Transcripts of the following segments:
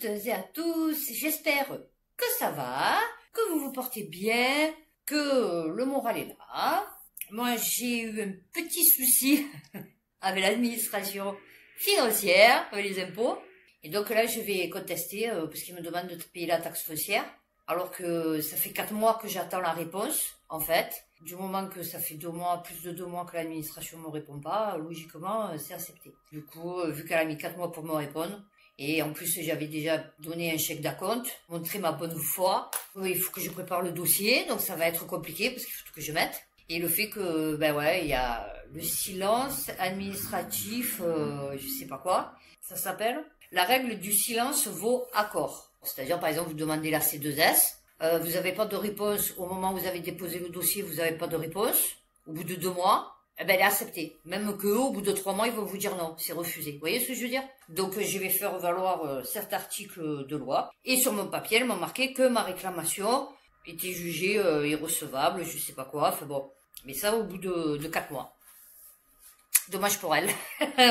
toutes et à tous, j'espère que ça va, que vous vous portez bien, que le moral est là. Moi, j'ai eu un petit souci avec l'administration financière, avec les impôts. Et donc là, je vais contester parce qu'ils me demandent de payer la taxe foncière. Alors que ça fait 4 mois que j'attends la réponse, en fait. Du moment que ça fait 2 mois, plus de 2 mois que l'administration me répond pas, logiquement, c'est accepté. Du coup, vu qu'elle a mis 4 mois pour me répondre, et en plus j'avais déjà donné un chèque d'acompte, montré ma bonne foi, il faut que je prépare le dossier, donc ça va être compliqué parce qu'il faut tout que je mette. Et le fait que, ben ouais, il y a le silence administratif, je sais pas quoi, ça s'appelle. La règle du silence vaut accord. C'est-à-dire, par exemple, vous demandez la C2S, vous n'avez pas de réponse au moment où vous avez déposé le dossier, vous n'avez pas de réponse. Au bout de 2 mois, eh ben, elle est acceptée. Même qu'eux, au bout de 3 mois, ils vont vous dire non, c'est refusé. Vous voyez ce que je veux dire? Donc, je vais faire valoir cet article de loi. Et sur mon papier, elle m'a marqué que ma réclamation était jugée irrecevable, je sais pas quoi. Enfin bon, mais ça au bout de 4 mois. Dommage pour elle.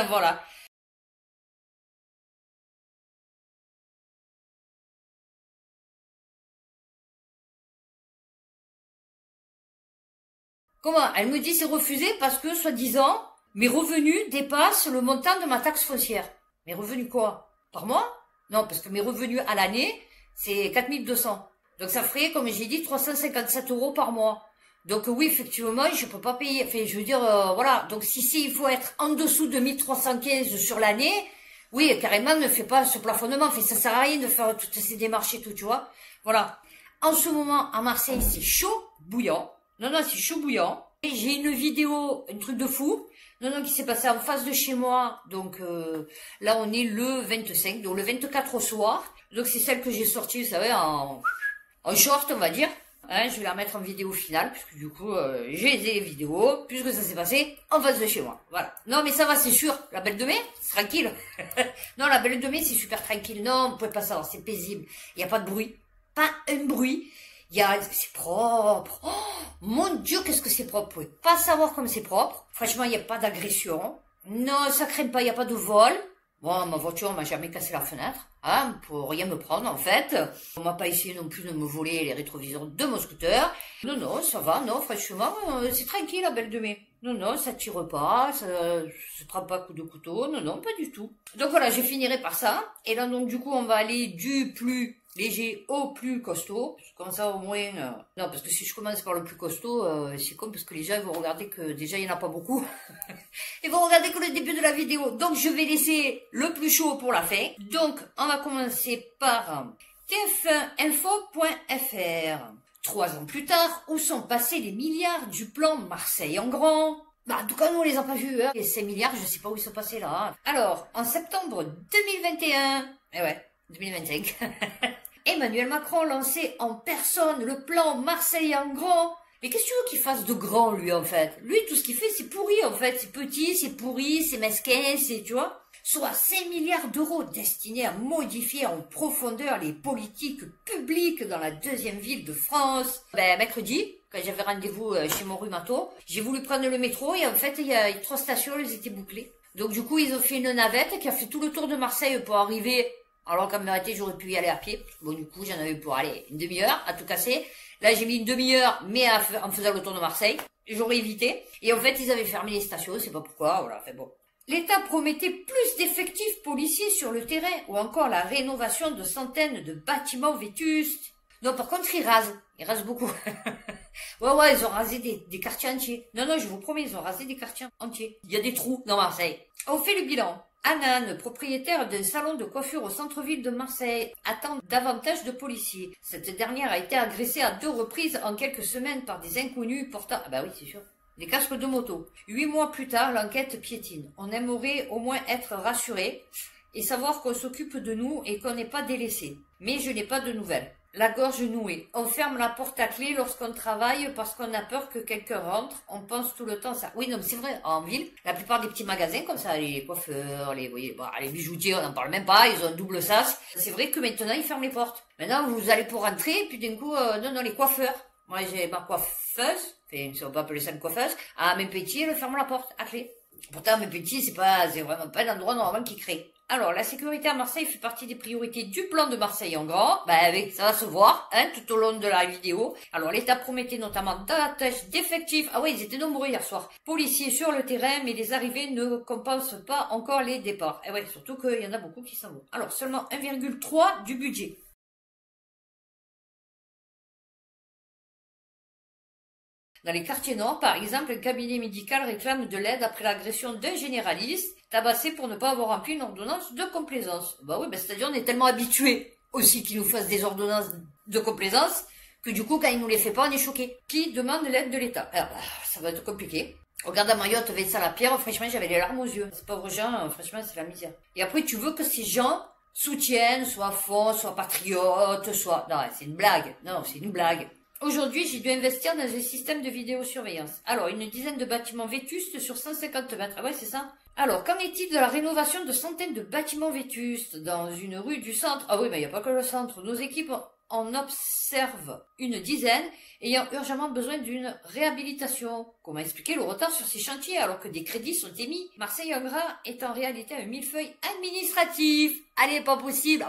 Voilà. Comment? Elle me dit c'est refusé parce que, soi-disant, mes revenus dépassent le montant de ma taxe foncière. Mes revenus quoi? Par mois? Non, parce que mes revenus à l'année, c'est 4200. Donc ça ferait, comme j'ai dit, 357 € par mois. Donc oui, effectivement, je peux pas payer. Enfin, je veux dire, voilà. Donc si il faut être en dessous de 1315 sur l'année, oui, carrément, ne fais pas ce plafonnement. Enfin, ça sert à rien de faire toutes ces démarches et tout, tu vois. Voilà. En ce moment, à Marseille, c'est chaud, bouillant. Non, c'est chaud bouillant. J'ai une vidéo, un truc de fou. Non, qui s'est passé en face de chez moi. Donc là, on est le 25, donc le 24 au soir. Donc c'est celle que j'ai sortie, vous savez, en short, on va dire. Hein, je vais la mettre en vidéo finale, puisque du coup, j'ai les vidéos, puisque ça s'est passé en face de chez moi. Voilà. Non, mais ça va, c'est sûr. La Belle de Mai, c'est tranquille. Non, la Belle de Mai, c'est super tranquille. Non, vous pouvez pas savoir, c'est paisible. Il n'y a pas de bruit. Pas un bruit. C'est propre. Oh, mon Dieu, qu'est-ce que c'est propre. Vous pouvez pas savoir comme c'est propre. Franchement, il n'y a pas d'agression. Non, ça craint pas, il n'y a pas de vol. Bon, ma voiture m'a jamais cassé la fenêtre. Hein, pour rien me prendre, en fait. On m'a pas essayé non plus de me voler les rétroviseurs de mon scooter. Non, ça va, non, franchement, c'est tranquille, la Belle de Mai. Non, ça tire pas, ça se prend pas coup de couteau. Non, pas du tout. Donc voilà, je finirai par ça. Et là, donc, du coup, on va aller du plus léger au plus costaud. Comme ça, au moins... Non, parce que si je commence par le plus costaud, c'est con, parce que les gens ils vont regarder que déjà, il n'y en a pas beaucoup. Ils vont regarder que le début de la vidéo. Donc, je vais laisser le plus chaud pour la fin. Donc, on va commencer par tf1info.fr. 3 ans plus tard, où sont passés les milliards du plan Marseille en grand? Bah, en tout cas, nous, on les a pas vus, hein. Les 5 milliards, je sais pas où ils sont passés, là. Hein. Alors, en septembre 2021, eh ouais, 2025, Emmanuel Macron lançait en personne le plan Marseille en grand. Mais qu'est-ce que tu veux qu'il fasse de grand, lui, en fait? Lui, tout ce qu'il fait, c'est pourri, en fait. C'est petit, c'est pourri, c'est mesquin, c'est, tu vois? Soit 5 milliards d'euros destinés à modifier en profondeur les politiques publiques dans la 2e ville de France. Ben, mercredi, quand j'avais rendez-vous chez mon rhumato, j'ai voulu prendre le métro et en fait, il y a 3 stations, elles étaient bouclées. Donc du coup, ils ont fait une navette qui a fait tout le tour de Marseille pour arriver, alors qu'en vérité, j'aurais pu y aller à pied. Bon, du coup, j'en avais pour aller une demi-heure à tout casser. Là, j'ai mis une demi-heure, mais en faisant le tour de Marseille. J'aurais évité. Et en fait, ils avaient fermé les stations, c'est pas pourquoi, voilà, enfin bon. L'État promettait plus d'effectifs policiers sur le terrain, ou encore la rénovation de centaines de bâtiments vétustes. Non, par contre, ils rasent beaucoup. Ouais, ils ont rasé des quartiers entiers. Non, je vous promets, ils ont rasé des quartiers entiers. Il y a des trous dans Marseille. On fait le bilan. Anan, propriétaire d'un salon de coiffure au centre-ville de Marseille, attend davantage de policiers. Cette dernière a été agressée à 2 reprises en quelques semaines par des inconnus portant... Ah bah oui, c'est sûr. Des casques de moto. 8 mois plus tard, l'enquête piétine. On aimerait au moins être rassuré et savoir qu'on s'occupe de nous et qu'on n'est pas délaissé. Mais je n'ai pas de nouvelles. La gorge nouée. On ferme la porte à clé lorsqu'on travaille parce qu'on a peur que quelqu'un rentre. On pense tout le temps ça. Oui, non, mais c'est vrai. En ville, la plupart des petits magasins comme ça, les coiffeurs, les bijoutiers, on n'en parle même pas. Ils ont un double sas. C'est vrai que maintenant, ils ferment les portes. Maintenant, vous allez pour rentrer, puis d'un coup, non, les coiffeurs. Moi, j'ai ma coiffeuse. Enfin, si on peut appeler ça une coiffeuse. À mes petits, elle ferme la porte à clé. Pourtant, mes petits, c'est vraiment pas un endroit normalement qui crée. Alors, la sécurité à Marseille fait partie des priorités du plan de Marseille en grand. Ça va se voir, tout au long de la vidéo. Alors, l'État promettait notamment davantage d'effectifs. Ah oui, ils étaient nombreux hier soir. Policiers sur le terrain, mais les arrivées ne compensent pas encore les départs. Et ouais, surtout qu'il y en a beaucoup qui s'en vont. Alors, seulement 1,3 du budget. Dans les quartiers nord, par exemple, un cabinet médical réclame de l'aide après l'agression d'un généraliste tabassé pour ne pas avoir rempli une ordonnance de complaisance. C'est-à-dire on est tellement habitués aussi qu'ils nous fassent des ordonnances de complaisance que du coup, quand ils nous les fait pas, on est choqués. Qui demande l'aide de l'État? Alors, ça va être compliqué. Regarde à Mayotte, Vincent-la-Pierre, franchement, j'avais les larmes aux yeux. Ces pauvres gens, franchement, c'est la misère. Et après, tu veux que ces gens soutiennent, soient à fond, soient patriotes, soient... Non, c'est une blague. Non, c'est une blague. Aujourd'hui, j'ai dû investir dans un système de vidéosurveillance. Alors, une dizaine de bâtiments vétustes sur 150 mètres. Ah ouais, c'est ça? Alors, qu'en est-il de la rénovation de centaines de bâtiments vétustes dans une rue du centre? Ah oui, mais il n'y a pas que le centre. Nos équipes en observent une dizaine ayant urgemment besoin d'une réhabilitation. Comment expliquer le retard sur ces chantiers alors que des crédits sont émis? Marseille en gras est en réalité un millefeuille administratif. Allez, pas possible.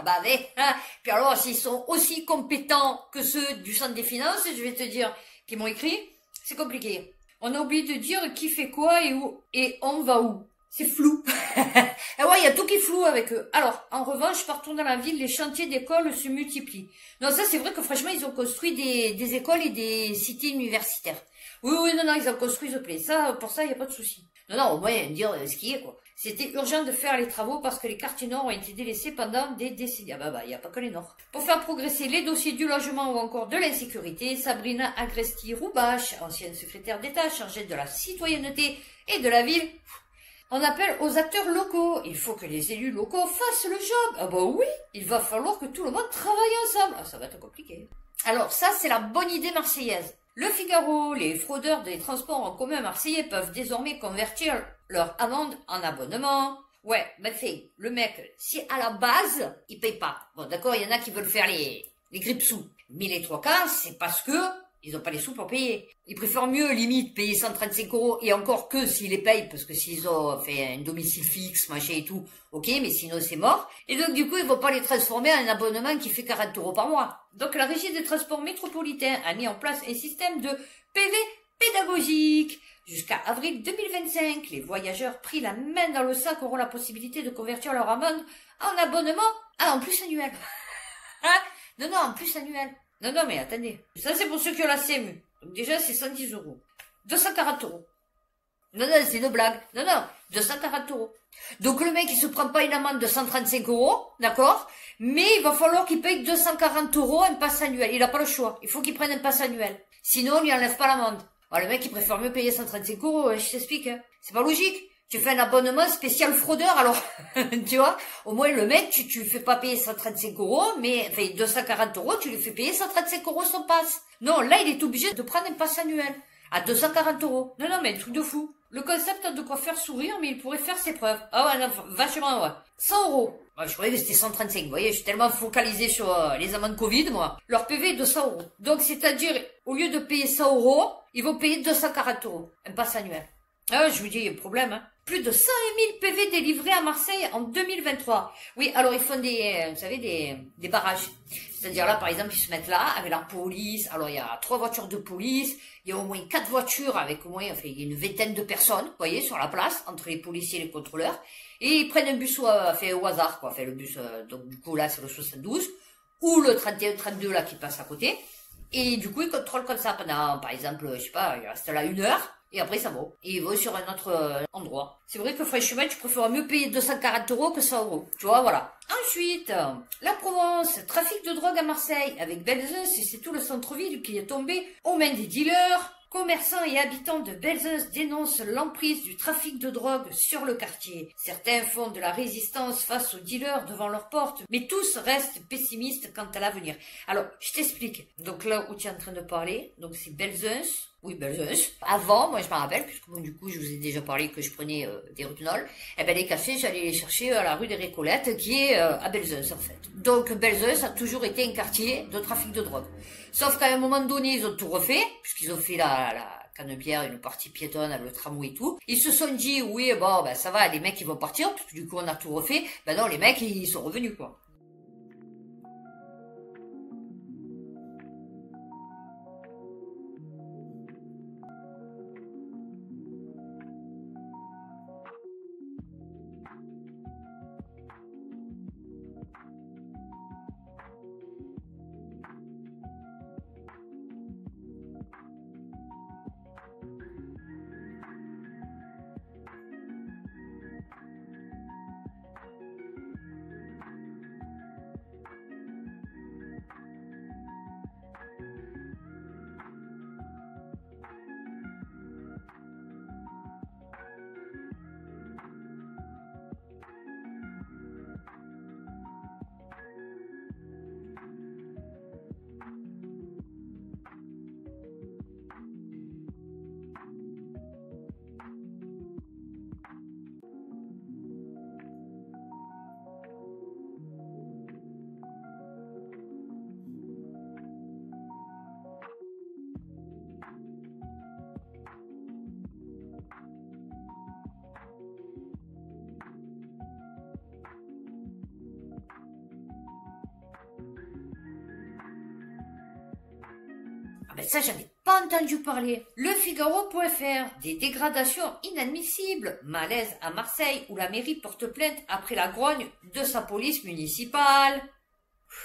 Puis alors, s'ils sont aussi compétents que ceux du centre des finances, je vais te dire, qui m'ont écrit, c'est compliqué. On a oublié de dire qui fait quoi et où, et on va où. C'est flou. Et ouais, il y a tout qui est flou avec eux. Alors, en revanche, partout dans la ville, les chantiers d'écoles se multiplient. Non, ça, c'est vrai que franchement, ils ont construit des écoles et des cités universitaires. Oui, non, ils ont construit ce plaît. Ça, pour ça, il n'y a pas de souci. Non, au moins, dire ce qui est, quoi. C'était urgent de faire les travaux parce que les quartiers nord ont été délaissés pendant des décennies. Il n'y a pas que les nord. Pour faire progresser les dossiers du logement ou encore de l'insécurité, Sabrina Agresti-Roubache, ancienne secrétaire d'État chargée de la citoyenneté et de la ville, on appelle aux acteurs locaux. Il faut que les élus locaux fassent le job. Oui, il va falloir que tout le monde travaille ensemble. Ça va être compliqué. Alors ça, c'est la bonne idée marseillaise. Le Figaro, les fraudeurs des transports en commun marseillais peuvent désormais convertir leur amende en abonnement. Ouais, le mec, si à la base, il paye pas. Bon, d'accord, il y en a qui veulent faire les grippe-sous. Mais les 3 quarts, c'est parce que ils ont pas les sous pour payer. Ils préfèrent mieux, limite, payer 135 € et encore que s'ils les payent, parce que s'ils ont fait un domicile fixe, machin et tout, ok, mais sinon c'est mort. Et donc du coup, ils vont pas les transformer en un abonnement qui fait 40 € par mois. Donc la Régie des transports métropolitains a mis en place un système de PV pédagogique. Jusqu'à avril 2025, les voyageurs pris la main dans le sac auront la possibilité de convertir leur amende en abonnement. En plus annuel. Non, en plus annuel. Non, mais attendez. Ça, c'est pour ceux qui ont la CMU. Donc déjà, c'est 110 €. 240 €. Non, c'est une blague. Non, 240 €. Donc le mec, il se prend pas une amende de 135 €, d'accord? Mais il va falloir qu'il paye 240 € un pass annuel. Il a pas le choix. Il faut qu'il prenne un pass annuel. Sinon, on lui enlève pas l'amende. Le mec, il préfère mieux payer 135 €, je t'explique. C'est pas logique. Tu fais un abonnement spécial fraudeur, alors, tu vois, au moins le mec, tu le fais pas payer 135 €, mais, 240 €, tu lui fais payer 135 € son passe. Non, là, il est obligé de prendre un pass annuel, à 240 €. Non, mais un truc de fou. Le concept a de quoi faire sourire, mais il pourrait faire ses preuves. Vachement, ouais. 100 €. Je croyais que c'était 135, vous voyez, je suis tellement focalisé sur les amendes Covid, moi. Leur PV est de 100 €. Donc, c'est-à-dire, au lieu de payer 100 €, ils vont payer 240 €, un pass annuel. Je vous dis, il y a un problème, Plus de 100 000 PV délivrés à Marseille en 2023. Oui, alors ils font des barrages. C'est-à-dire là, par exemple, ils se mettent là avec la police. Alors il y a 3 voitures de police, il y a au moins 4 voitures avec au moins, il y a une vingtaine de personnes, vous voyez, sur la place, entre les policiers et les contrôleurs. Et ils prennent un bus au hasard, quoi. Le bus, donc du coup là, c'est le 72, ou le 31-32 là qui passe à côté. Et du coup, ils contrôlent comme ça pendant, par exemple, je sais pas, ils restent là 1 heure. Et après, ça va. Et ils vont sur un autre endroit. C'est vrai que franchement, tu préfères mieux payer 240 € que 100 €. Tu vois, voilà. Ensuite, la Provence, trafic de drogue à Marseille, avec Belzunce, c'est tout le centre-ville qui est tombé aux mains des dealers. Commerçants et habitants de Belzunce dénoncent l'emprise du trafic de drogue sur le quartier. Certains font de la résistance face aux dealers devant leurs portes, mais tous restent pessimistes quant à l'avenir. Alors, je t'explique. Donc là où tu es en train de parler, donc c'est Belzunce. Oui, Belzunce. Avant, moi je m'en rappelle, puisque du coup je vous ai déjà parlé que je prenais des rohypnol, les cafés, j'allais les chercher à la rue des Récolettes, qui est à Belzunce en fait. Donc Belzunce a toujours été un quartier de trafic de drogue. Sauf qu'à un moment donné, ils ont tout refait, puisqu'ils ont fait Canebière, une partie piétonne, le tramway et tout. Ils se sont dit, oui, bon, ben ça va, les mecs ils vont partir, parce que du coup on a tout refait. Ben non, les mecs ils sont revenus, quoi. Ah ben ça, j'en ai pas entendu parler. Le Figaro.fr, des dégradations inadmissibles. Malaise à Marseille, où la mairie porte plainte après la grogne de sa police municipale.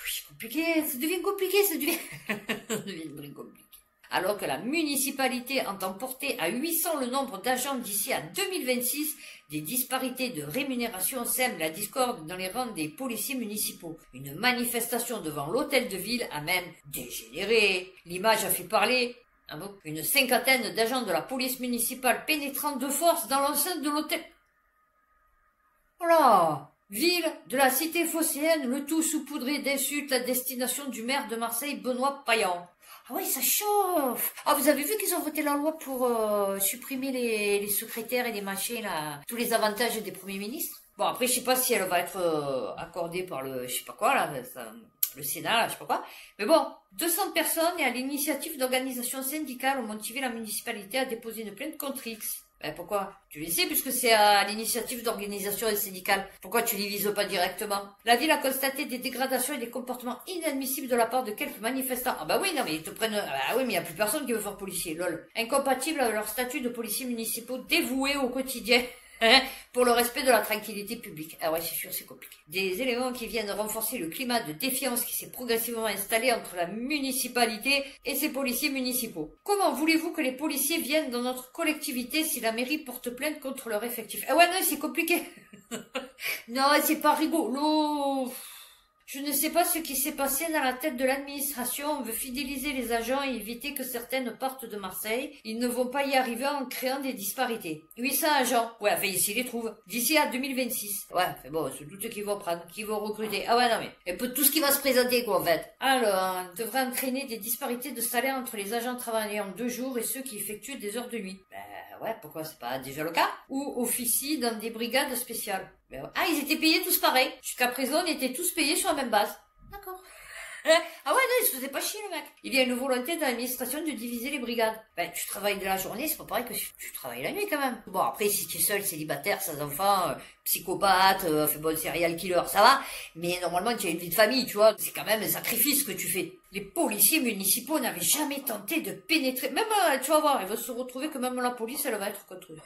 C'est compliqué, ça devient compliqué, ça devient très compliqué. Alors que la municipalité entend porter à 800 le nombre d'agents d'ici à 2026, des disparités de rémunération sèment la discorde dans les rangs des policiers municipaux. Une manifestation devant l'hôtel de ville a même dégénéré. L'image a fait parler. Ah bon? Une cinquantaine d'agents de la police municipale pénétrant de force dans l'enceinte de l'hôtel. Voilà! Ville de la cité phocéenne, le tout saupoudré d'insultes à destination du maire de Marseille, Benoît Payan. Ah oui, ça chauffe. Ah, vous avez vu qu'ils ont voté la loi pour supprimer les secrétaires et les machins, là, tous les avantages des premiers ministres. Bon, après, je sais pas si elle va être accordée par le, je sais pas quoi, là, le Sénat, là, je sais pas quoi. Mais bon, 200 personnes et à l'initiative d'organisations syndicales ont motivé la municipalité à déposer une plainte contre X. Ben pourquoi? Tu le sais, puisque c'est à l'initiative d'organisations syndicales. Pourquoi tu les vises pas directement? La ville a constaté des dégradations et des comportements inadmissibles de la part de quelques manifestants. Ah bah oui, non mais ils te prennent... Ah bah oui, mais il n'y a plus personne qui veut faire policier, lol. Incompatible avec leur statut de policiers municipaux dévoués au quotidien. Pour le respect de la tranquillité publique. Ah ouais, c'est sûr, c'est compliqué. Des éléments qui viennent renforcer le climat de défiance qui s'est progressivement installé entre la municipalité et ses policiers municipaux. Comment voulez-vous que les policiers viennent dans notre collectivité si la mairie porte plainte contre leur effectif? Ah ouais, non, c'est compliqué. Non, c'est pas rigolo. Je ne sais pas ce qui s'est passé dans la tête de l'administration. On veut fidéliser les agents et éviter que certaines partent de Marseille. Ils ne vont pas y arriver en créant des disparités. 800 agents. Ouais, enfin, ici, ils les trouvent. D'ici à 2026. Ouais, mais bon, c'est tout ce qu'ils vont prendre, qu'ils vont recruter. Ah ouais, non, mais un peu tout ce qui va se présenter, quoi, en fait. Alors, on devrait entraîner des disparités de salaire entre les agents travaillant 2 jours et ceux qui effectuent des heures de nuit. Ben ouais, pourquoi c'est pas déjà le cas? Ou officient dans des brigades spéciales. Ben ouais. Ah, ils étaient payés tous pareil. Jusqu'à présent, on était tous payés sur la même base. D'accord. Ah ouais, non, il se faisait pas chier, le mec. Il y a une volonté de l'administration de diviser les brigades. Ben, tu travailles de la journée, c'est pas pareil que tu travailles la nuit, quand même. Bon, après, si tu es seul, célibataire, sans enfants, psychopathe, bon, serial killer, ça va. Mais normalement, tu as une vie de famille, tu vois. C'est quand même un sacrifice que tu fais. Les policiers municipaux n'avaient jamais tenté de pénétrer. Même, tu vas voir, ils vont se retrouver que même la police, elle va être contre eux.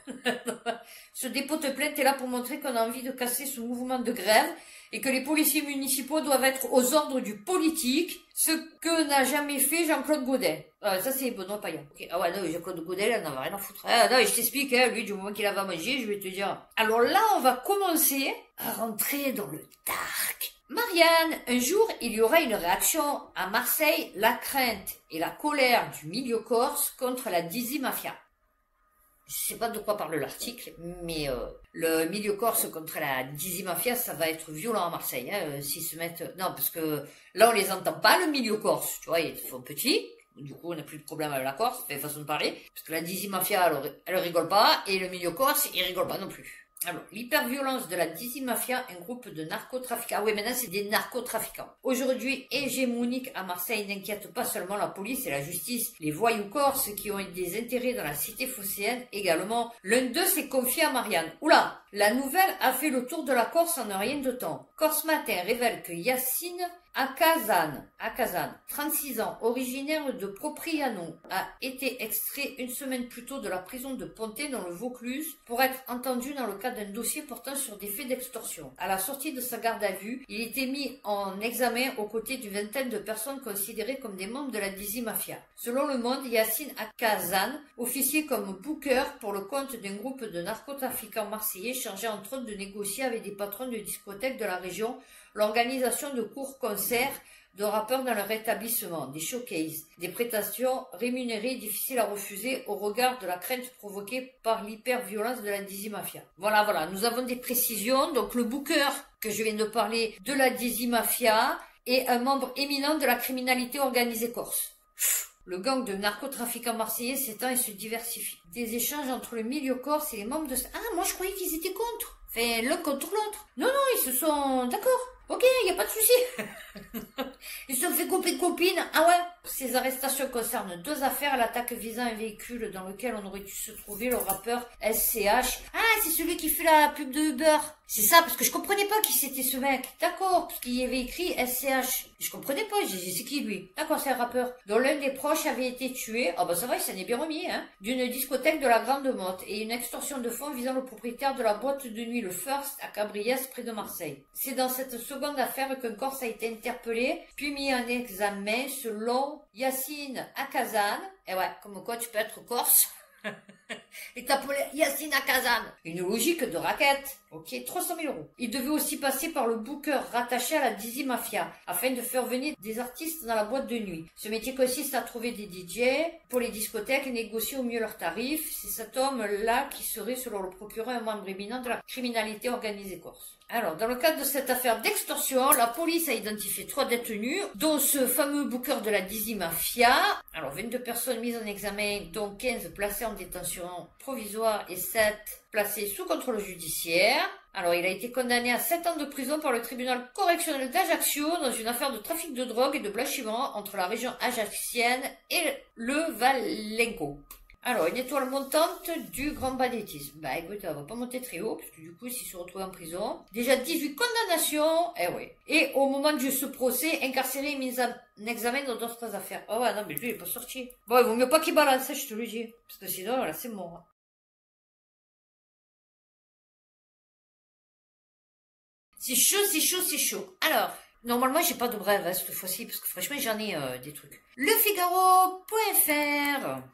Ce dépôt de plainte est là pour montrer qu'on a envie de casser ce mouvement de grève et que les policiers municipaux doivent être aux ordres du politique, ce que n'a jamais fait Jean-Claude Gaudin. Ça, c'est Benoît Payan. Okay. Ah ouais, non, Jean-Claude Gaudin, il n'en avait rien à foutre. Ah non, je t'explique, hein, lui, du moment qu'il avait à manger, je vais te dire. Alors là, on va commencer à rentrer dans le dark. Marianne, un jour, il y aura une réaction à Marseille, la crainte et la colère du milieu corse contre la Dizzy Mafia. Je sais pas de quoi parle l'article, mais le milieu corse contre la Dizzy Mafia, ça va être violent à Marseille, hein, s'ils se mettent... Non, parce que là, on les entend pas, le milieu corse, tu vois, ils font petits, du coup, on n'a plus de problème avec la Corse, c'est façon de parler, parce que la Dizzy Mafia, elle rigole pas, et le milieu corse, il rigole pas non plus. Alors, l'hyperviolence de la Dizzy Mafia, un groupe de narcotrafiquants. Ah oui, maintenant c'est des narcotrafiquants. Aujourd'hui hégémonique à Marseille, n'inquiète pas seulement la police et la justice, les voyous corses qui ont des intérêts dans la cité phocéenne également. L'un d'eux s'est confié à Marianne. Oula, la nouvelle a fait le tour de la Corse en un rien de temps. Corse Matin révèle que Yacine Akazan, 36 ans, originaire de Propriano, a été extrait une semaine plus tôt de la prison de Pontet dans le Vaucluse pour être entendu dans le cadre d'un dossier portant sur des faits d'extorsion. À la sortie de sa garde à vue, il était mis en examen aux côtés d'une vingtaine de personnes considérées comme des membres de la Dizzy Mafia. Selon Le Monde, Yacine Akazan officiait comme booker pour le compte d'un groupe de narcotrafiquants marseillais chargé entre autres de négocier avec des patrons de discothèques de la région l'organisation de courts-concerts de rappeurs dans leur établissement, des showcases, des prestations rémunérées difficiles à refuser au regard de la crainte provoquée par l'hyperviolence de la Dizzy Mafia. Voilà, nous avons des précisions. Donc le booker que je viens de parler de la Dizzy Mafia est un membre éminent de la criminalité organisée corse. Le gang de narcotrafiquants marseillais s'étend et se diversifie. Des échanges entre le milieu corse et les membres de... Ah, moi je croyais qu'ils étaient contre. Enfin, l'un contre l'autre. Non, ils se sont... D'accord. Ok, y a pas de souci. Ils se sont fait couper de copines. Ah ouais. Ces arrestations concernent deux affaires. L'attaque visant un véhicule dans lequel on aurait dû se trouver le rappeur SCH. Ah, c'est celui qui fait la pub de Uber. C'est ça, parce que je comprenais pas qui c'était ce mec. D'accord, parce qu'il y avait écrit SCH. Je comprenais pas, j'ai dit c'est qui lui? D'accord, c'est un rappeur dont l'un des proches avait été tué. Ah bah ça va, il s'en est bien remis, hein. D'une discothèque de la Grande Motte et une extorsion de fonds visant le propriétaire de la boîte de nuit, le First, à Cabriès, près de Marseille. C'est dans cette seconde affaire qu'un Corse a été interpellé, puis mis en examen selon Yacine Akazan. Et ouais, comme quoi tu peux être corse. Et t'appelais Yacine Akazan. Une logique de raquette. Ok, 300 000 euros. Il devait aussi passer par le booker rattaché à la Dizzy Mafia afin de faire venir des artistes dans la boîte de nuit. Ce métier consiste à trouver des DJ pour les discothèques et négocier au mieux leurs tarifs. C'est cet homme-là qui serait, selon le procureur, un membre éminent de la criminalité organisée corse. Alors, dans le cadre de cette affaire d'extorsion, la police a identifié 3 détenus, dont ce fameux booker de la Dizzy Mafia. Alors, 22 personnes mises en examen, dont 15 placées en détention provisoire et 7 placées sous contrôle judiciaire. Alors, il a été condamné à 7 ans de prison par le tribunal correctionnel d'Ajaccio dans une affaire de trafic de drogue et de blanchiment entre la région ajaxienne et le Valenco. Alors, une étoile montante du grand banditisme. Bah écoute, elle va pas monter très haut, parce que du coup, s'il se retrouve en prison. Déjà 18 condamnations, Et au moment de ce procès, incarcéré et mis en examen dans d'autres affaires. Oh ouais, non, mais lui, il est pas sorti. Bon, il vaut mieux pas qu'il balance, je te le dis. Parce que sinon, là, c'est mort. C'est chaud. Alors, normalement, j'ai pas de brève cette fois-ci, parce que franchement, j'en ai des trucs. Lefigaro.fr.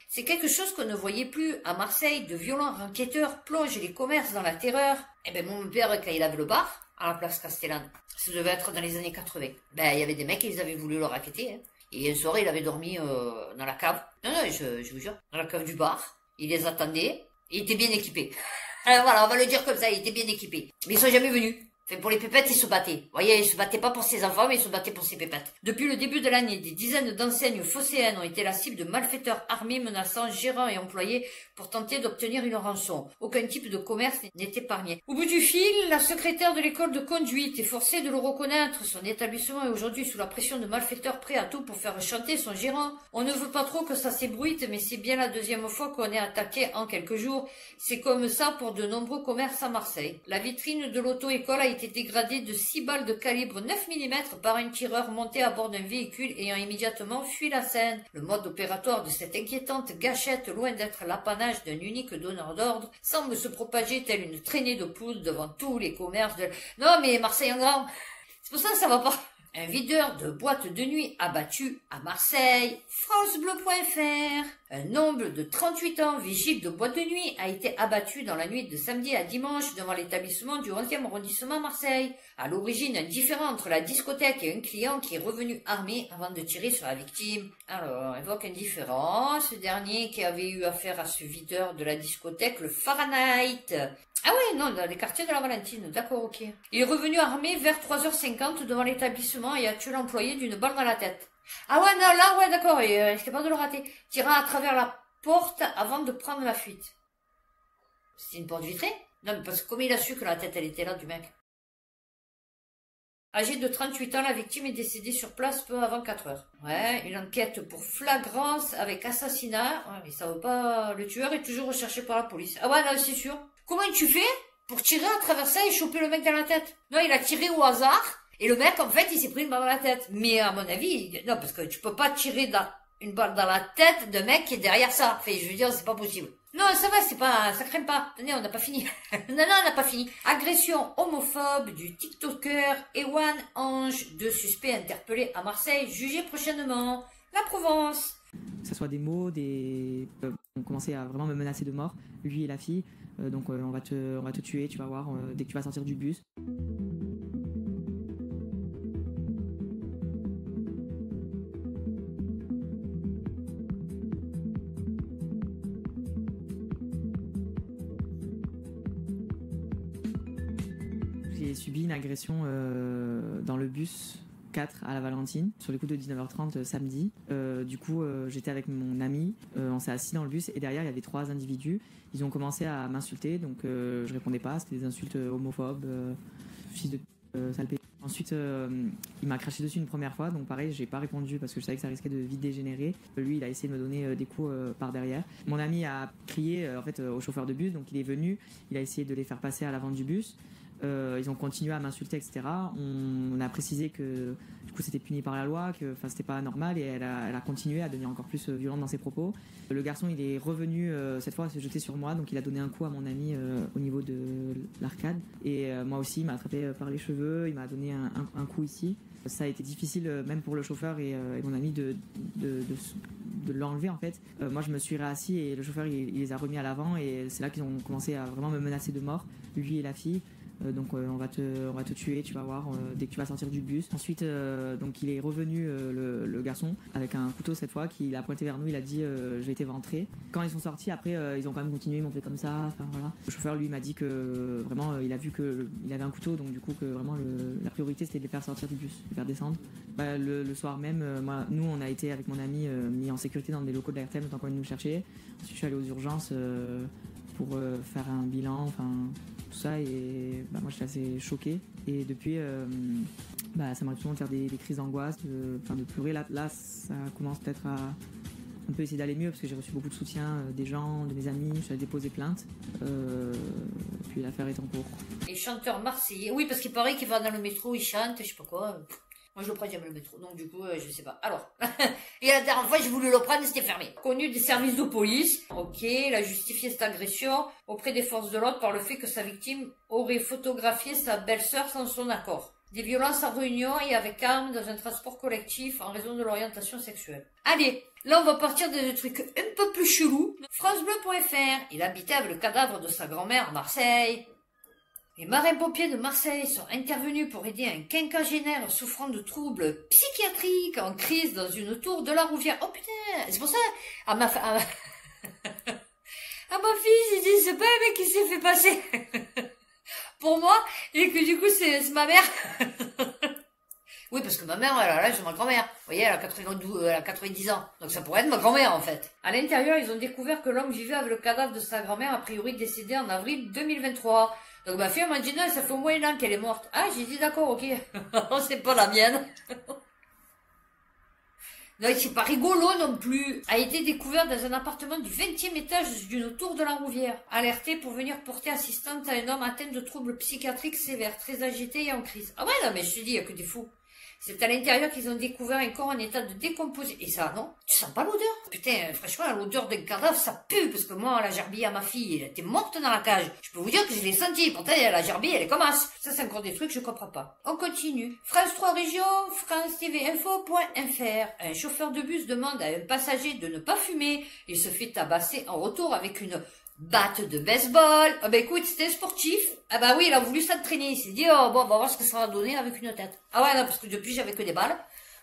C'est quelque chose qu'on ne voyait plus à Marseille. De violents enquêteurs plongent les commerces dans la terreur. Eh ben, mon père, quand il avait le bar, à la place Castellane, ça devait être dans les années 80. Ben, il y avait des mecs, ils avaient voulu le raqueter, hein. Et un soir, il avait dormi dans la cave. Non, je vous jure, dans la cave du bar. Il les attendait. Et il était bien équipé. Alors voilà, on va le dire comme ça, il était bien équipé. Mais ils sont jamais venus. Enfin, pour les pépettes, ils se battaient. Vous voyez, ils se battaient pas pour ses enfants, mais ils se battaient pour ses pépettes. Depuis le début de l'année, des dizaines d'enseignes phocéennes ont été la cible de malfaiteurs armés menaçant gérants et employés pour tenter d'obtenir une rançon. Aucun type de commerce n'est épargné. Au bout du fil, la secrétaire de l'école de conduite est forcée de le reconnaître. Son établissement est aujourd'hui sous la pression de malfaiteurs prêts à tout pour faire chanter son gérant. On ne veut pas trop que ça s'ébruite, mais c'est bien la deuxième fois qu'on est attaqué en quelques jours. C'est comme ça pour de nombreux commerces à Marseille. La vitrine de l'auto-école a été dégradé de 6 balles de calibre 9 mm par un tireur monté à bord d'un véhicule ayant immédiatement fui la scène. Le mode opératoire de cette inquiétante gâchette, loin d'être l'apanage d'un unique donneur d'ordre, semble se propager telle une traînée de poudre devant tous les commerces de... Non mais Marseille en grand. C'est pour ça que ça va pas. Un videur de boîte de nuit abattu à Marseille. FranceBleu.fr. Un homme de 38 ans, vigile de boîte de nuit, a été abattu dans la nuit de samedi à dimanche devant l'établissement du 11e arrondissement à Marseille. À l'origine, un différend entre la discothèque et un client qui est revenu armé avant de tirer sur la victime. Alors, évoque un différend. Ce dernier qui avait eu affaire à ce videur de la discothèque, le Fahrenheit. Ah ouais, non, dans les quartiers de la Valentine, d'accord, ok. Il est revenu armé vers 3h50 devant l'établissement et a tué l'employé d'une balle dans la tête. Ah ouais, non, là, ouais, d'accord, et il est capable de le rater. Tirant à travers la porte avant de prendre la fuite. C'est une porte vitrée? Non, mais parce que comme il a su que la tête, elle était là du mec. Âgé de 38 ans, la victime est décédée sur place peu avant 4 heures. Ouais, une enquête pour flagrance avec assassinat. Ouais, mais ça veut pas... Le tueur est toujours recherché par la police. Ah ouais, non, c'est sûr. Comment tu fais pour tirer à travers ça et choper le mec dans la tête? Non, il a tiré au hasard, et le mec, en fait, il s'est pris une balle dans la tête. Mais à mon avis, non, parce que tu peux pas tirer une balle dans la tête d'un mec qui est derrière ça. Enfin, je veux dire, c'est pas possible. Non, ça va, c'est pas, ça craint pas. Tenez, on n'a pas fini. non, on n'a pas fini. Agression homophobe du TikToker Ewan Ange, deux suspects interpellés à Marseille, jugés prochainement. La Provence. Que ce soit des mots, ont commencé à vraiment me menacer de mort, lui et la fille. Donc on va te tuer, tu vas voir, dès que tu vas sortir du bus. J'ai subi une agression dans le bus 4 à la Valentine, sur les coups de 19h30 samedi. Du coup, j'étais avec mon ami, on s'est assis dans le bus et derrière il y avait 3 individus. Ils ont commencé à m'insulter, donc je répondais pas, c'était des insultes homophobes, fils de sale pédé. Ensuite, il m'a craché dessus une première fois, donc pareil, j'ai pas répondu parce que je savais que ça risquait de vite dégénérer. Lui, il a essayé de me donner des coups par derrière. Mon ami a crié en fait au chauffeur de bus, donc il est venu, il a essayé de les faire passer à l'avant du bus. Ils ont continué à m'insulter, etc. On a précisé que du coup c'était puni par la loi, que c'était pas normal, et elle a continué à devenir encore plus violente dans ses propos. Le garçon, il est revenu cette fois se jeter sur moi, donc il a donné un coup à mon ami au niveau de l'arcade, et moi aussi il m'a attrapé par les cheveux, il m'a donné un coup ici. Ça a été difficile même pour le chauffeur et mon ami de l'enlever en fait. Moi je me suis réassis et le chauffeur il les a remis à l'avant, et c'est là qu'ils ont commencé à vraiment me menacer de mort, lui et la fille. Donc on va te tuer, tu vas voir, dès que tu vas sortir du bus. Ensuite, donc il est revenu, le garçon, avec un couteau cette fois, qu'il a pointé vers nous, il a dit je vais t'éventrer. Quand ils sont sortis, après, ils ont quand même continué, ils m'ont fait comme ça, enfin voilà. Le chauffeur, lui, m'a dit que vraiment, il a vu qu'il avait un couteau, donc du coup, que vraiment, la priorité, c'était de les faire sortir du bus, de les faire descendre. Le soir même, nous, on a été, avec mon ami, mis en sécurité dans des locaux de la RTM, tant qu'on nous chercher. Ensuite, je suis allé aux urgences pour faire un bilan, enfin tout ça, et moi j'étais assez choquée, et depuis ça m'arrive souvent de faire des crises d'angoisse, de pleurer. Là ça commence peut-être à un peu essayer d'aller mieux parce que j'ai reçu beaucoup de soutien des gens, de mes amis. Je suis allée déposer plainte, puis l'affaire est en cours. Et chanteur marseillais, oui, parce qu'il paraît qu'il va dans le métro, il chante, je sais pas quoi. Moi, je le prends jamais le métro, donc du coup, je sais pas. Alors, et la dernière fois, j'ai voulu le prendre, c'était fermé. Connu des services de police. Ok, il a justifié cette agression auprès des forces de l'ordre par le fait que sa victime aurait photographié sa belle-sœur sans son accord. Des violences en réunion et avec armes dans un transport collectif en raison de l'orientation sexuelle. Allez, là on va partir de des trucs un peu plus chelous. FranceBleu.fr, il habitait avec le cadavre de sa grand-mère à Marseille. Les marins-pompiers de Marseille sont intervenus pour aider un quinquagénaire souffrant de troubles psychiatriques en crise dans une tour de la Rouvière. Oh putain, c'est pour ça, à ma fille, j'ai dit, c'est pas un mec qui s'est fait passer pour moi, et que du coup, c'est ma mère. Oui, parce que ma mère, elle a l'âge de ma grand-mère. Vous voyez, elle a 90 ans. Donc ça pourrait être ma grand-mère, en fait. À l'intérieur, ils ont découvert que l'homme vivait avec le cadavre de sa grand-mère, a priori décédée en avril 2023. Donc ma fille m'a dit non, ça fait au moins 1 an qu'elle est morte. Ah, j'ai dit d'accord, ok. C'est pas la mienne. Non, c'est pas rigolo non plus. A été découvert dans un appartement du 20e étage d'une tour de la Rouvière. Alerté pour venir porter assistance à un homme atteint de troubles psychiatriques sévères, très agité et en crise. Ah ouais, non, mais je te dis, il y a que des fous. C'est à l'intérieur qu'ils ont découvert un corps en état de décomposition. Et ça, non? Tu sens pas l'odeur? Putain, franchement, l'odeur d'un cadavre, ça pue, parce que moi, la gerbille à ma fille, elle était morte dans la cage. Je peux vous dire que je l'ai senti. Pourtant, la gerbille, elle est comme as. Ça, c'est encore des trucs que je comprends pas. On continue. France 3 Régions, France-TV-Info.fr. Un chauffeur de bus demande à un passager de ne pas fumer. Il se fait tabasser en retour avec une batte de baseball. Ah bah écoute, c'était sportif. Ah bah oui, il a voulu s'entraîner. Il s'est dit, oh bon, on va voir ce que ça va donner avec une tête. Ah ouais, non, parce que depuis, j'avais que des balles.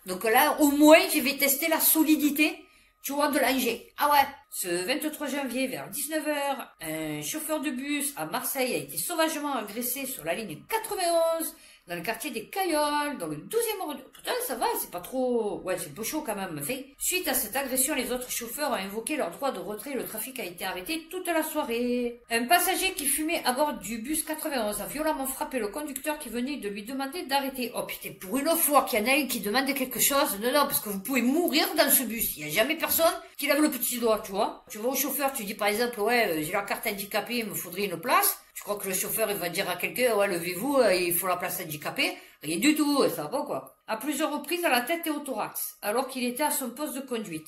Donc là, au moins, je vais tester la solidité, tu vois, de l'engin. Ah ouais. Ce 23 janvier, vers 19h, un chauffeur de bus à Marseille a été sauvagement agressé sur la ligne 91. dans le quartier des Cailloles, dans le 12e arrondissement. Putain, ça va, c'est pas trop... Ouais, c'est un peu chaud quand même. Fait. Suite à cette agression, les autres chauffeurs ont invoqué leur droit de retrait. Le trafic a été arrêté toute la soirée. Un passager qui fumait à bord du bus 91 a violemment frappé le conducteur qui venait de lui demander d'arrêter. Oh putain, pour une fois qu'il y en a un qui demande quelque chose, non, parce que vous pouvez mourir dans ce bus. Il n'y a jamais personne qui lève le petit doigt, tu vois. Tu vas au chauffeur, tu dis par exemple, ouais, j'ai la carte handicapée, il me faudrait une place. Tu crois que le chauffeur, il va dire à quelqu'un, ouais, levez-vous, il faut la place handicapée. Rien du tout, ça va pas, quoi. À plusieurs reprises à la tête et au thorax, alors qu'il était à son poste de conduite.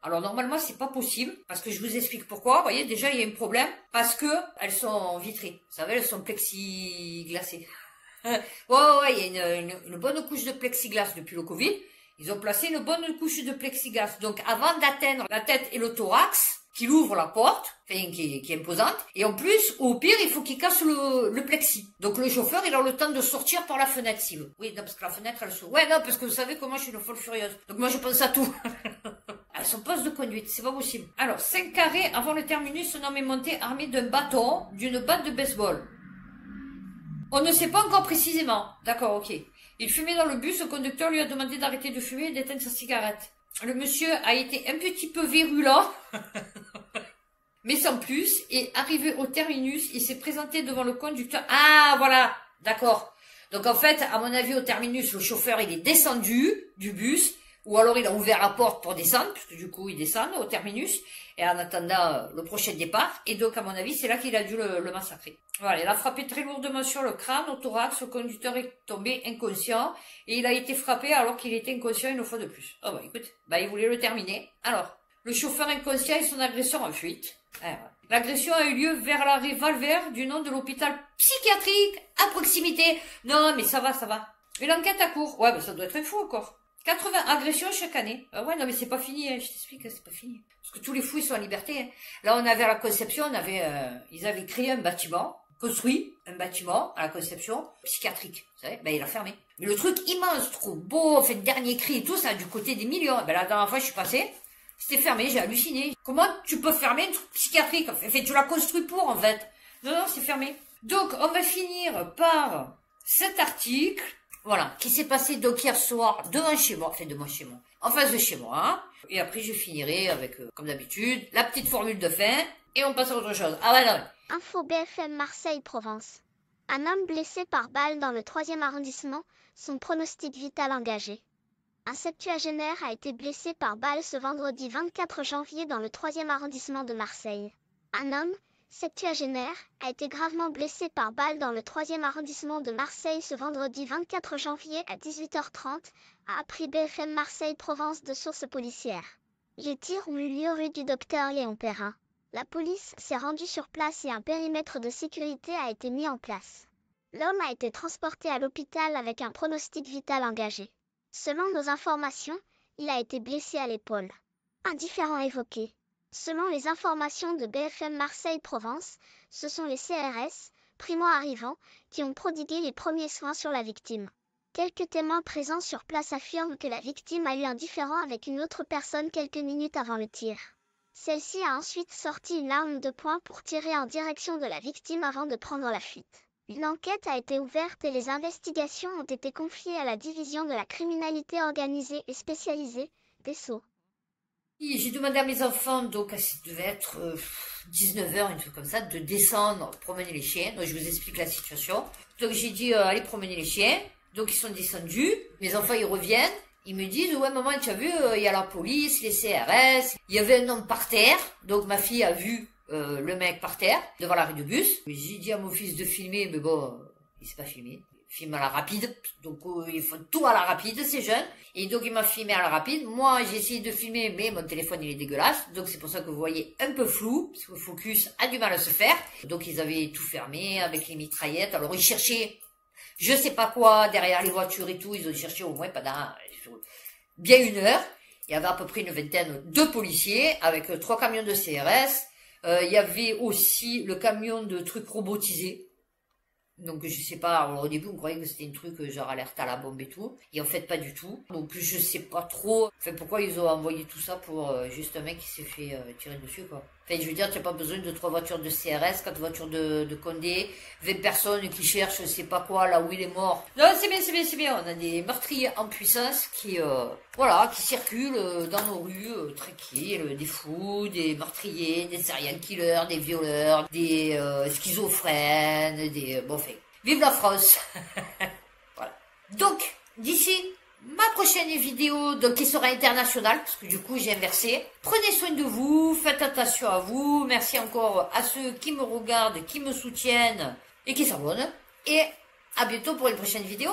Alors normalement, c'est pas possible, parce que je vous explique pourquoi. Vous voyez, déjà, il y a un problème, parce que elles sont vitrées. Vous savez, elles sont plexiglassées. Ouais, il y a une bonne couche de plexiglas depuis le Covid. Ils ont placé une bonne couche de plexiglas. Donc, avant d'atteindre la tête et le thorax, qu'il ouvre la porte, enfin, qui est imposante, et en plus, au pire, il faut qu'il casse le plexi. Donc le chauffeur, il a le temps de sortir par la fenêtre, s'il veut. Oui, non, parce que la fenêtre, elle s'ouvre. Ouais, non, parce que vous savez comment je suis une folle furieuse. Donc moi, je pense à tout. À son poste de conduite, c'est pas possible. Alors, 5 carrés avant le terminus, un homme est monté armé d'un bâton, d'une batte de baseball. On ne sait pas encore précisément. D'accord, ok. Il fumait dans le bus, le conducteur lui a demandé d'arrêter de fumer et d'éteindre sa cigarette. Le monsieur a été un petit peu virulent, mais sans plus, et arrivé au terminus, il s'est présenté devant le conducteur. Ah, voilà, d'accord. Donc en fait, à mon avis, au terminus, le chauffeur, il est descendu du bus, ou alors il a ouvert la porte pour descendre, puisque du coup, il descend au terminus, et en attendant le prochain départ, et donc à mon avis, c'est là qu'il a dû le massacrer. Voilà, il a frappé très lourdement sur le crâne, au thorax, le conducteur est tombé inconscient, et il a été frappé alors qu'il était inconscient une fois de plus. Oh bah écoute, il voulait le terminer. Alors, le chauffeur inconscient et son agresseur en fuite. L'agression a eu lieu vers l'arrêt Valvert du nom de l'hôpital psychiatrique à proximité. Non, mais ça va. Une enquête à court. Ouais, ça doit être un fou encore. 80 agressions chaque année. Ouais, non, mais c'est pas fini, hein. Je t'explique, c'est pas fini. Parce que tous les fous, ils sont en liberté, hein. Là, on avait à la Conception, ils avaient créé un bâtiment, construit un bâtiment à la Conception, psychiatrique. Vous savez, il a fermé. Mais le truc immense, trop beau, fait le dernier cri et tout, ça, du côté des millions. La dernière fois, je suis passée, c'était fermé, j'ai halluciné. Comment tu peux fermer un truc psychiatrique? Enfin, tu l'as construit pour, en fait. Non, c'est fermé. Donc, on va finir par cet article. Voilà, qui s'est passé donc hier soir devant chez moi, en face de chez moi, hein. Et après je finirai avec, comme d'habitude, la petite formule de fin, et on passe à autre chose. Ah ouais, non. Info BFM Marseille-Provence. Un homme blessé par balle dans le 3e arrondissement, son pronostic vital engagé. Un septuagénaire a été blessé par balle ce vendredi 24 janvier dans le 3e arrondissement de Marseille. Un homme, septuagénaire, a été gravement blessé par balle dans le 3e arrondissement de Marseille ce vendredi 24 janvier à 18h30, a appris BFM Marseille-Provence de sources policières. Les tirs ont eu lieu rue du Docteur Léon Perrin. La police s'est rendue sur place et un périmètre de sécurité a été mis en place. L'homme a été transporté à l'hôpital avec un pronostic vital engagé. Selon nos informations, il a été blessé à l'épaule. Indifférent évoqué. Selon les informations de BFM Marseille-Provence, ce sont les CRS, primo-arrivants, qui ont prodigué les premiers soins sur la victime. Quelques témoins présents sur place affirment que la victime a eu un différend avec une autre personne quelques minutes avant le tir. Celle-ci a ensuite sorti une arme de poing pour tirer en direction de la victime avant de prendre la fuite. Une enquête a été ouverte et les investigations ont été confiées à la division de la criminalité organisée et spécialisée, DSO. J'ai demandé à mes enfants, donc ça devait être 19h, une truc comme ça, de descendre, promener les chiens. Donc je vous explique la situation. Donc j'ai dit, allez promener les chiens. Donc ils sont descendus. Mes enfants, ils reviennent. Ils me disent, ouais maman, tu as vu, il y a la police, les CRS. Il y avait un homme par terre. Donc ma fille a vu le mec par terre, devant l'arrêt de bus. J'ai dit à mon fils de filmer, mais bon, il s'est pas filmé. Filme à la rapide, donc il faut tout à la rapide, c'est jeune. Et donc il m'a filmé à la rapide. Moi j'ai essayé de filmer, mais mon téléphone il est dégueulasse, donc c'est pour ça que vous voyez un peu flou, parce que le focus a du mal à se faire. Donc ils avaient tout fermé avec les mitraillettes. Alors ils cherchaient, je sais pas quoi, derrière les voitures et tout. Ils ont cherché au moins pendant bien 1 heure. Il y avait à peu près une vingtaine de policiers avec 3 camions de CRS. Il y avait aussi le camion de trucs robotisés. Donc je sais pas, alors, au début on croyait que c'était un truc genre alerte à la bombe et tout, et en fait pas du tout. Donc je sais pas trop, pourquoi ils ont envoyé tout ça pour juste un mec qui s'est fait tirer dessus quoi. Enfin, je veux dire, tu n'as pas besoin de 3 voitures de CRS, 4 voitures de Condé, 20 personnes qui cherchent je sais pas quoi, là où il est mort. Non, c'est bien, c'est bien, c'est bien. On a des meurtriers en puissance qui, voilà, qui circulent dans nos rues, tranquilles, des fous, des meurtriers, des serial killers, des violeurs, des schizophrènes, des... Bon, enfin, vive la France. Voilà. Donc, d'ici ma prochaine vidéo, donc qui sera internationale, parce que du coup j'ai inversé. Prenez soin de vous, faites attention à vous. Merci encore à ceux qui me regardent, qui me soutiennent et qui s'abonnent. Et à bientôt pour une prochaine vidéo.